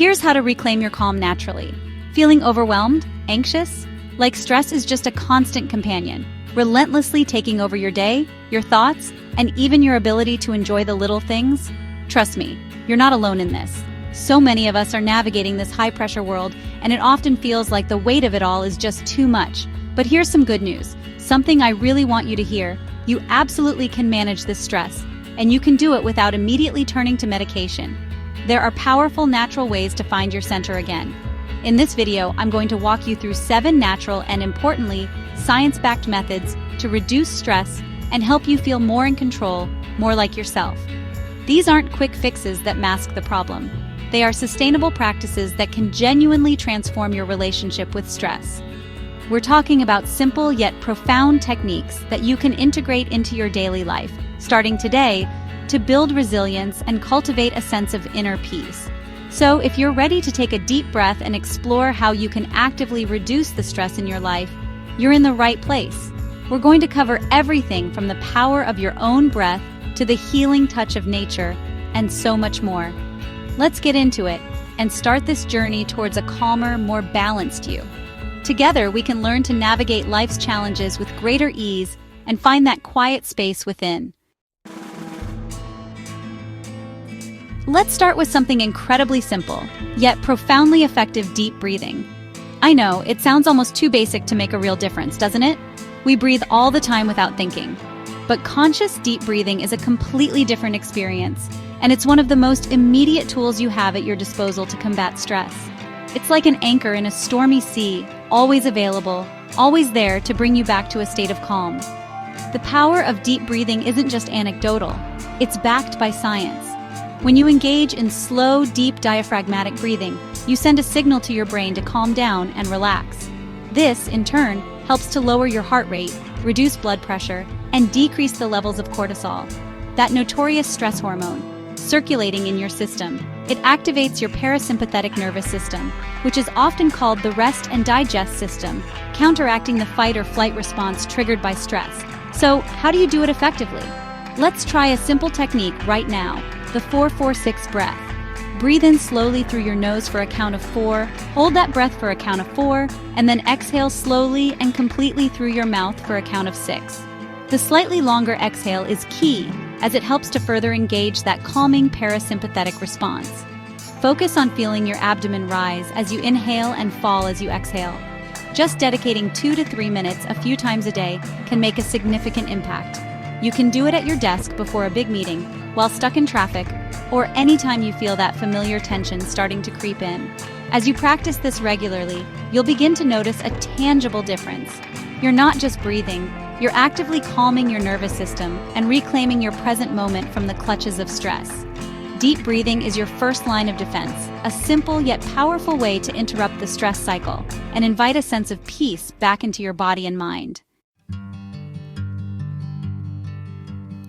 Here's how to reclaim your calm naturally. Feeling overwhelmed? Anxious? Like stress is just a constant companion, relentlessly taking over your day, your thoughts, and even your ability to enjoy the little things? Trust me, you're not alone in this. So many of us are navigating this high-pressure world, and it often feels like the weight of it all is just too much. But here's some good news. Something I really want you to hear. You absolutely can manage this stress, and you can do it without immediately turning to medication. There are powerful natural ways to find your center again. In this video, I'm going to walk you through 7 natural and, importantly, science-backed methods to reduce stress and help you feel more in control, more like yourself. These aren't quick fixes that mask the problem. They are sustainable practices that can genuinely transform your relationship with stress. We're talking about simple yet profound techniques that you can integrate into your daily life, starting today, to build resilience and cultivate a sense of inner peace. So, if you're ready to take a deep breath and explore how you can actively reduce the stress in your life, you're in the right place. We're going to cover everything from the power of your own breath to the healing touch of nature, and so much more. Let's get into it and start this journey towards a calmer, more balanced you. Together, we can learn to navigate life's challenges with greater ease and find that quiet space within. Let's start with something incredibly simple, yet profoundly effective: deep breathing. I know, it sounds almost too basic to make a real difference, doesn't it? We breathe all the time without thinking. But conscious deep breathing is a completely different experience, and it's one of the most immediate tools you have at your disposal to combat stress. It's like an anchor in a stormy sea, always available, always there to bring you back to a state of calm. The power of deep breathing isn't just anecdotal, it's backed by science. When you engage in slow, deep diaphragmatic breathing, you send a signal to your brain to calm down and relax. This, in turn, helps to lower your heart rate, reduce blood pressure, and decrease the levels of cortisol, that notorious stress hormone, circulating in your system. It activates your parasympathetic nervous system, which is often called the rest and digest system, counteracting the fight or flight response triggered by stress. So, how do you do it effectively? Let's try a simple technique right now, the 4-4-6 breath. Breathe in slowly through your nose for a count of 4, hold that breath for a count of 4, and then exhale slowly and completely through your mouth for a count of 6. The slightly longer exhale is key, as it helps to further engage that calming parasympathetic response. Focus on feeling your abdomen rise as you inhale and fall as you exhale. Just dedicating 2 to 3 minutes a few times a day can make a significant impact. You can do it at your desk before a big meeting, while stuck in traffic, or anytime you feel that familiar tension starting to creep in. As you practice this regularly, you'll begin to notice a tangible difference. You're not just breathing, you're actively calming your nervous system and reclaiming your present moment from the clutches of stress. Deep breathing is your first line of defense, a simple yet powerful way to interrupt the stress cycle and invite a sense of peace back into your body and mind.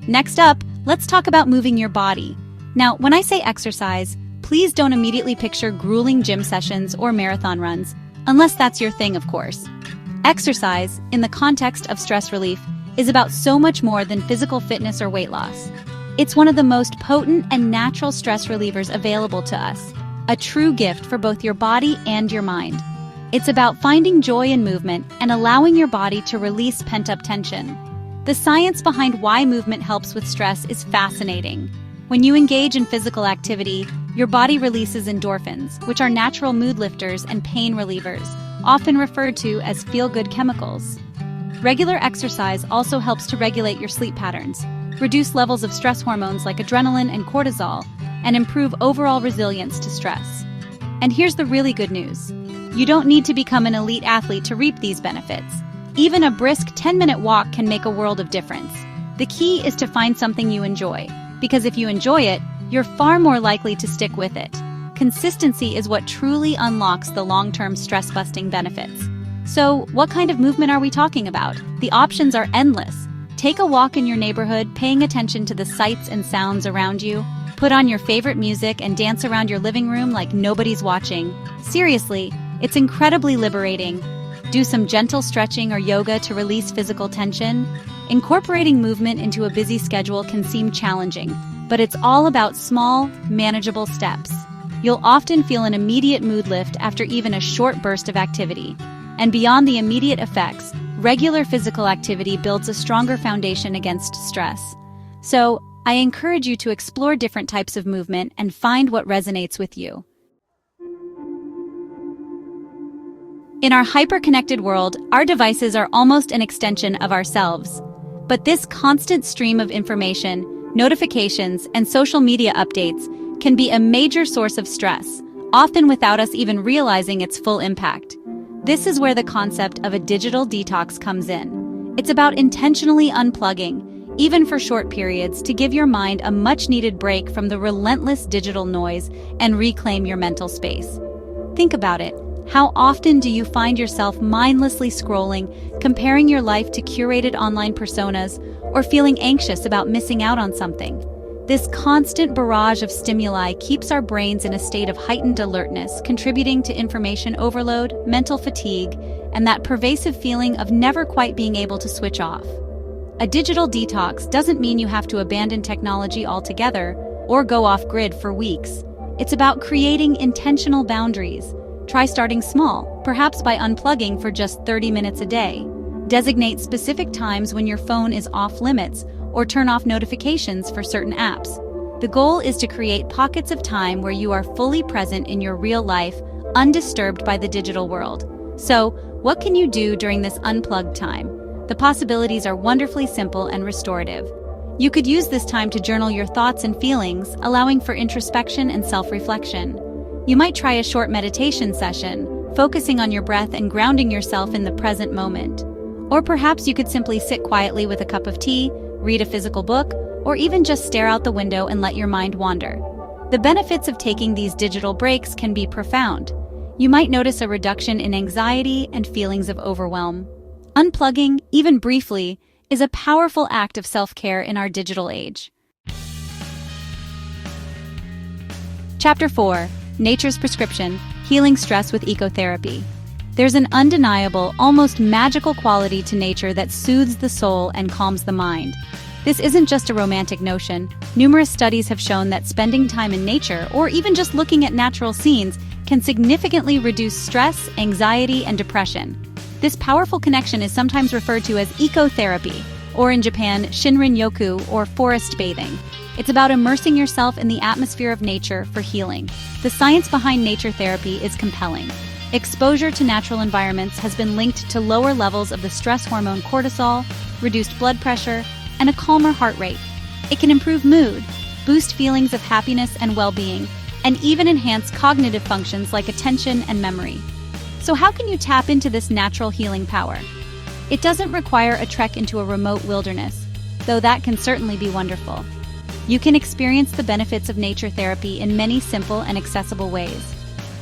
Next up, let's talk about moving your body. Now, when I say exercise, please don't immediately picture grueling gym sessions or marathon runs, unless that's your thing, of course. Exercise, in the context of stress relief, is about so much more than physical fitness or weight loss. It's one of the most potent and natural stress relievers available to us, a true gift for both your body and your mind. It's about finding joy in movement and allowing your body to release pent-up tension. The science behind why movement helps with stress is fascinating. When you engage in physical activity, your body releases endorphins, which are natural mood lifters and pain relievers, often referred to as feel-good chemicals. Regular exercise also helps to regulate your sleep patterns, reduce levels of stress hormones like adrenaline and cortisol, and improve overall resilience to stress. And here's the really good news. You don't need to become an elite athlete to reap these benefits. Even a brisk 10-minute walk can make a world of difference. The key is to find something you enjoy, because if you enjoy it, you're far more likely to stick with it. Consistency is what truly unlocks the long-term stress-busting benefits. So, what kind of movement are we talking about? The options are endless. Take a walk in your neighborhood, paying attention to the sights and sounds around you. Put on your favorite music and dance around your living room like nobody's watching. Seriously, it's incredibly liberating. Do some gentle stretching or yoga to release physical tension. Incorporating movement into a busy schedule can seem challenging, but it's all about small, manageable steps. You'll often feel an immediate mood lift after even a short burst of activity. And beyond the immediate effects, regular physical activity builds a stronger foundation against stress. So, I encourage you to explore different types of movement and find what resonates with you. In our hyper-connected world, our devices are almost an extension of ourselves. But this constant stream of information, notifications, and social media updates can be a major source of stress, often without us even realizing its full impact. This is where the concept of a digital detox comes in. It's about intentionally unplugging, even for short periods, to give your mind a much-needed break from the relentless digital noise and reclaim your mental space. Think about it. How often do you find yourself mindlessly scrolling, comparing your life to curated online personas, or feeling anxious about missing out on something? This constant barrage of stimuli keeps our brains in a state of heightened alertness, contributing to information overload, mental fatigue, and that pervasive feeling of never quite being able to switch off. A digital detox doesn't mean you have to abandon technology altogether or go off-grid for weeks. It's about creating intentional boundaries. Try starting small, perhaps by unplugging for just 30 minutes a day. Designate specific times when your phone is off limits, or turn off notifications for certain apps. The goal is to create pockets of time where you are fully present in your real life, undisturbed by the digital world. So, what can you do during this unplugged time? The possibilities are wonderfully simple and restorative. You could use this time to journal your thoughts and feelings, allowing for introspection and self-reflection. You might try a short meditation session, focusing on your breath and grounding yourself in the present moment. Or perhaps you could simply sit quietly with a cup of tea, read a physical book, or even just stare out the window and let your mind wander. The benefits of taking these digital breaks can be profound. You might notice a reduction in anxiety and feelings of overwhelm. Unplugging, even briefly, is a powerful act of self-care in our digital age. Chapter 4. Nature's Prescription, Healing Stress with Ecotherapy. There's an undeniable, almost magical quality to nature that soothes the soul and calms the mind. This isn't just a romantic notion. Numerous studies have shown that spending time in nature, or even just looking at natural scenes, can significantly reduce stress, anxiety, and depression. This powerful connection is sometimes referred to as ecotherapy, or in Japan, Shinrin-yoku, or forest bathing. It's about immersing yourself in the atmosphere of nature for healing. The science behind nature therapy is compelling. Exposure to natural environments has been linked to lower levels of the stress hormone cortisol, reduced blood pressure, and a calmer heart rate. It can improve mood, boost feelings of happiness and well-being, and even enhance cognitive functions like attention and memory. So how can you tap into this natural healing power? It doesn't require a trek into a remote wilderness, though that can certainly be wonderful. You can experience the benefits of nature therapy in many simple and accessible ways.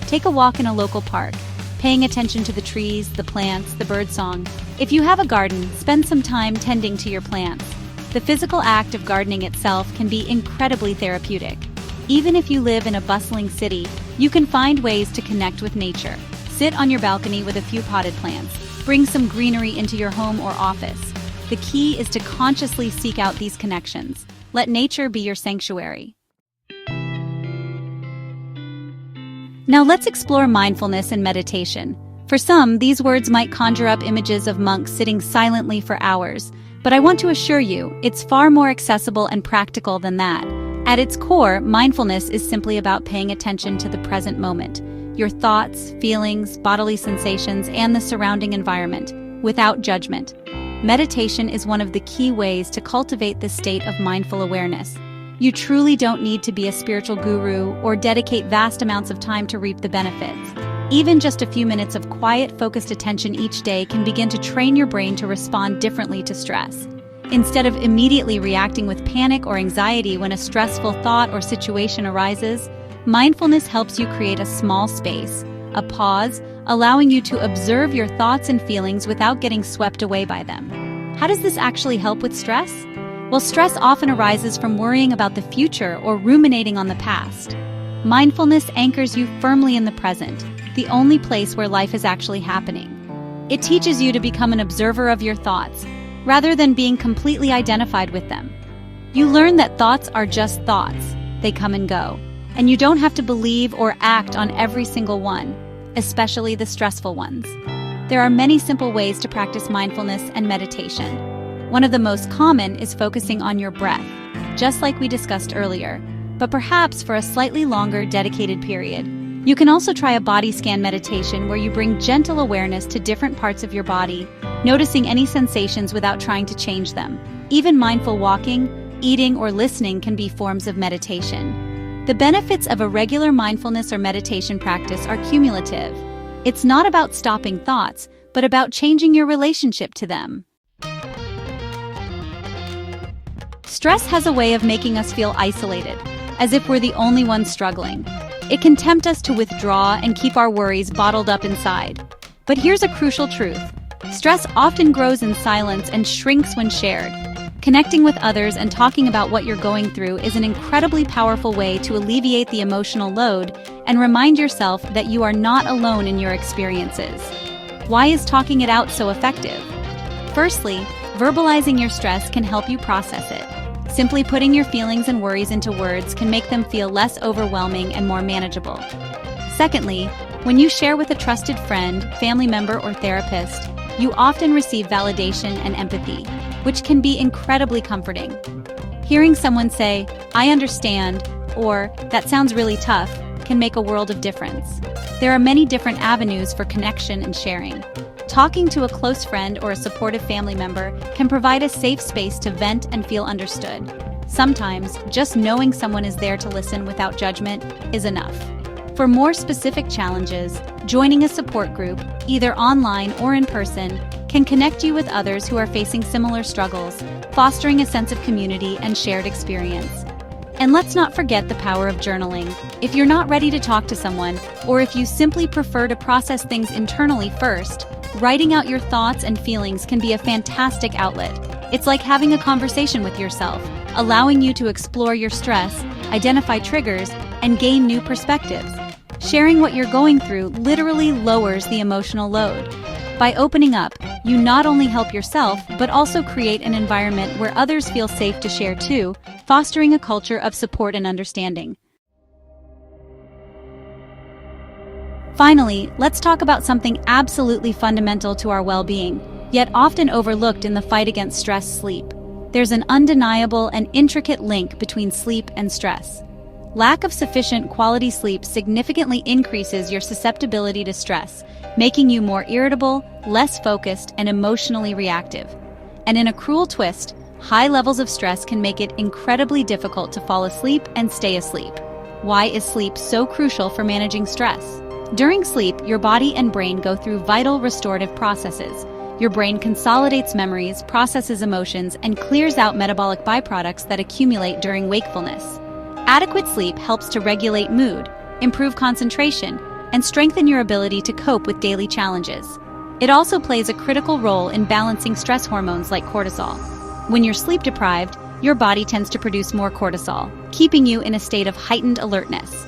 Take a walk in a local park, paying attention to the trees, the plants, the birdsong. If you have a garden, spend some time tending to your plants. The physical act of gardening itself can be incredibly therapeutic. Even if you live in a bustling city, you can find ways to connect with nature. Sit on your balcony with a few potted plants. Bring some greenery into your home or office. The key is to consciously seek out these connections. Let nature be your sanctuary. Now let's explore mindfulness and meditation. For some, these words might conjure up images of monks sitting silently for hours, but I want to assure you, it's far more accessible and practical than that. At its core, mindfulness is simply about paying attention to the present moment, your thoughts, feelings, bodily sensations, and the surrounding environment, without judgment. Meditation is one of the key ways to cultivate this state of mindful awareness. You truly don't need to be a spiritual guru or dedicate vast amounts of time to reap the benefits. Even just a few minutes of quiet, focused attention each day can begin to train your brain to respond differently to stress. Instead of immediately reacting with panic or anxiety when a stressful thought or situation arises, mindfulness helps you create a small space, a pause, allowing you to observe your thoughts and feelings without getting swept away by them. How does this actually help with stress? Well, stress often arises from worrying about the future or ruminating on the past. Mindfulness anchors you firmly in the present, the only place where life is actually happening. It teaches you to become an observer of your thoughts, rather than being completely identified with them. You learn that thoughts are just thoughts. They come and go. And you don't have to believe or act on every single one, especially the stressful ones. There are many simple ways to practice mindfulness and meditation. One of the most common is focusing on your breath, just like we discussed earlier, but perhaps for a slightly longer dedicated period. You can also try a body scan meditation where you bring gentle awareness to different parts of your body, noticing any sensations without trying to change them. Even mindful walking, eating, or listening can be forms of meditation. The benefits of a regular mindfulness or meditation practice are cumulative. It's not about stopping thoughts, but about changing your relationship to them. Stress has a way of making us feel isolated, as if we're the only ones struggling. It can tempt us to withdraw and keep our worries bottled up inside. But here's a crucial truth. Stress often grows in silence and shrinks when shared. Connecting with others and talking about what you're going through is an incredibly powerful way to alleviate the emotional load and remind yourself that you are not alone in your experiences. Why is talking it out so effective? Firstly, verbalizing your stress can help you process it. Simply putting your feelings and worries into words can make them feel less overwhelming and more manageable. Secondly, when you share with a trusted friend, family member, or therapist, you often receive validation and empathy, which can be incredibly comforting. Hearing someone say, "I understand," or "that sounds really tough," can make a world of difference. There are many different avenues for connection and sharing. Talking to a close friend or a supportive family member can provide a safe space to vent and feel understood. Sometimes, just knowing someone is there to listen without judgment is enough. For more specific challenges, joining a support group, either online or in person, can connect you with others who are facing similar struggles, fostering a sense of community and shared experience. And let's not forget the power of journaling. If you're not ready to talk to someone, or if you simply prefer to process things internally first, writing out your thoughts and feelings can be a fantastic outlet. It's like having a conversation with yourself, allowing you to explore your stress, identify triggers, and gain new perspectives. Sharing what you're going through literally lowers the emotional load. By opening up, you not only help yourself, but also create an environment where others feel safe to share too, fostering a culture of support and understanding. Finally, let's talk about something absolutely fundamental to our well-being, yet often overlooked in the fight against stress: sleep. There's an undeniable and intricate link between sleep and stress. Lack of sufficient quality sleep significantly increases your susceptibility to stress, making you more irritable, less focused, and emotionally reactive. And in a cruel twist, high levels of stress can make it incredibly difficult to fall asleep and stay asleep. Why is sleep so crucial for managing stress? During sleep, your body and brain go through vital restorative processes. Your brain consolidates memories, processes emotions, and clears out metabolic byproducts that accumulate during wakefulness. Adequate sleep helps to regulate mood, improve concentration, and strengthen your ability to cope with daily challenges. It also plays a critical role in balancing stress hormones like cortisol. When you're sleep deprived, your body tends to produce more cortisol, keeping you in a state of heightened alertness.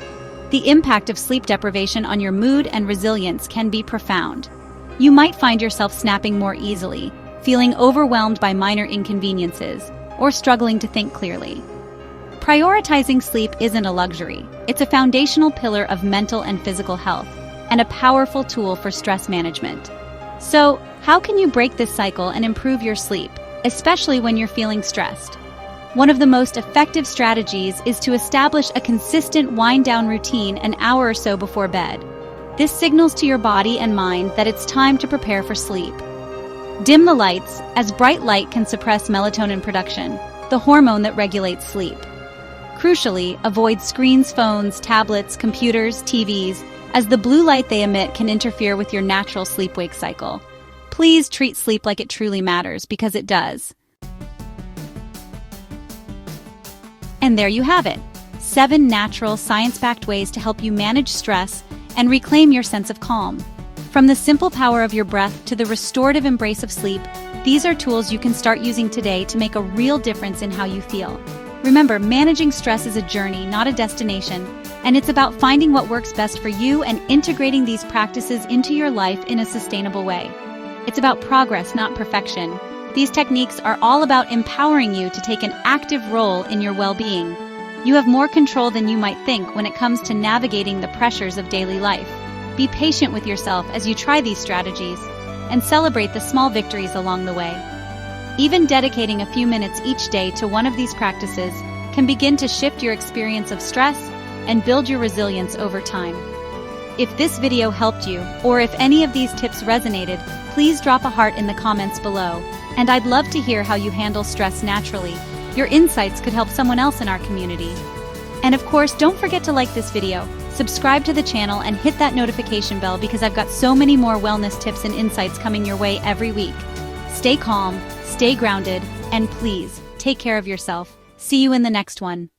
The impact of sleep deprivation on your mood and resilience can be profound. You might find yourself snapping more easily, feeling overwhelmed by minor inconveniences, or struggling to think clearly. Prioritizing sleep isn't a luxury. It's a foundational pillar of mental and physical health, and a powerful tool for stress management. So, how can you break this cycle and improve your sleep, especially when you're feeling stressed? One of the most effective strategies is to establish a consistent wind-down routine an hour or so before bed. This signals to your body and mind that it's time to prepare for sleep. Dim the lights, as bright light can suppress melatonin production, the hormone that regulates sleep. Crucially, avoid screens, phones, tablets, computers, TVs, as the blue light they emit can interfere with your natural sleep-wake cycle. Please treat sleep like it truly matters, because it does. And there you have it. 7 natural, science-backed ways to help you manage stress and reclaim your sense of calm. From the simple power of your breath to the restorative embrace of sleep, these are tools you can start using today to make a real difference in how you feel. Remember, managing stress is a journey, not a destination, and it's about finding what works best for you and integrating these practices into your life in a sustainable way. It's about progress, not perfection. These techniques are all about empowering you to take an active role in your well-being. You have more control than you might think when it comes to navigating the pressures of daily life. Be patient with yourself as you try these strategies, and celebrate the small victories along the way. Even dedicating a few minutes each day to one of these practices can begin to shift your experience of stress and build your resilience over time. If this video helped you, or if any of these tips resonated, please drop a heart in the comments below, and I'd love to hear how you handle stress naturally. Your insights could help someone else in our community. And of course, don't forget to like this video, subscribe to the channel, and hit that notification bell because I've got so many more wellness tips and insights coming your way every week. Stay calm, stay grounded, and please, take care of yourself. See you in the next one.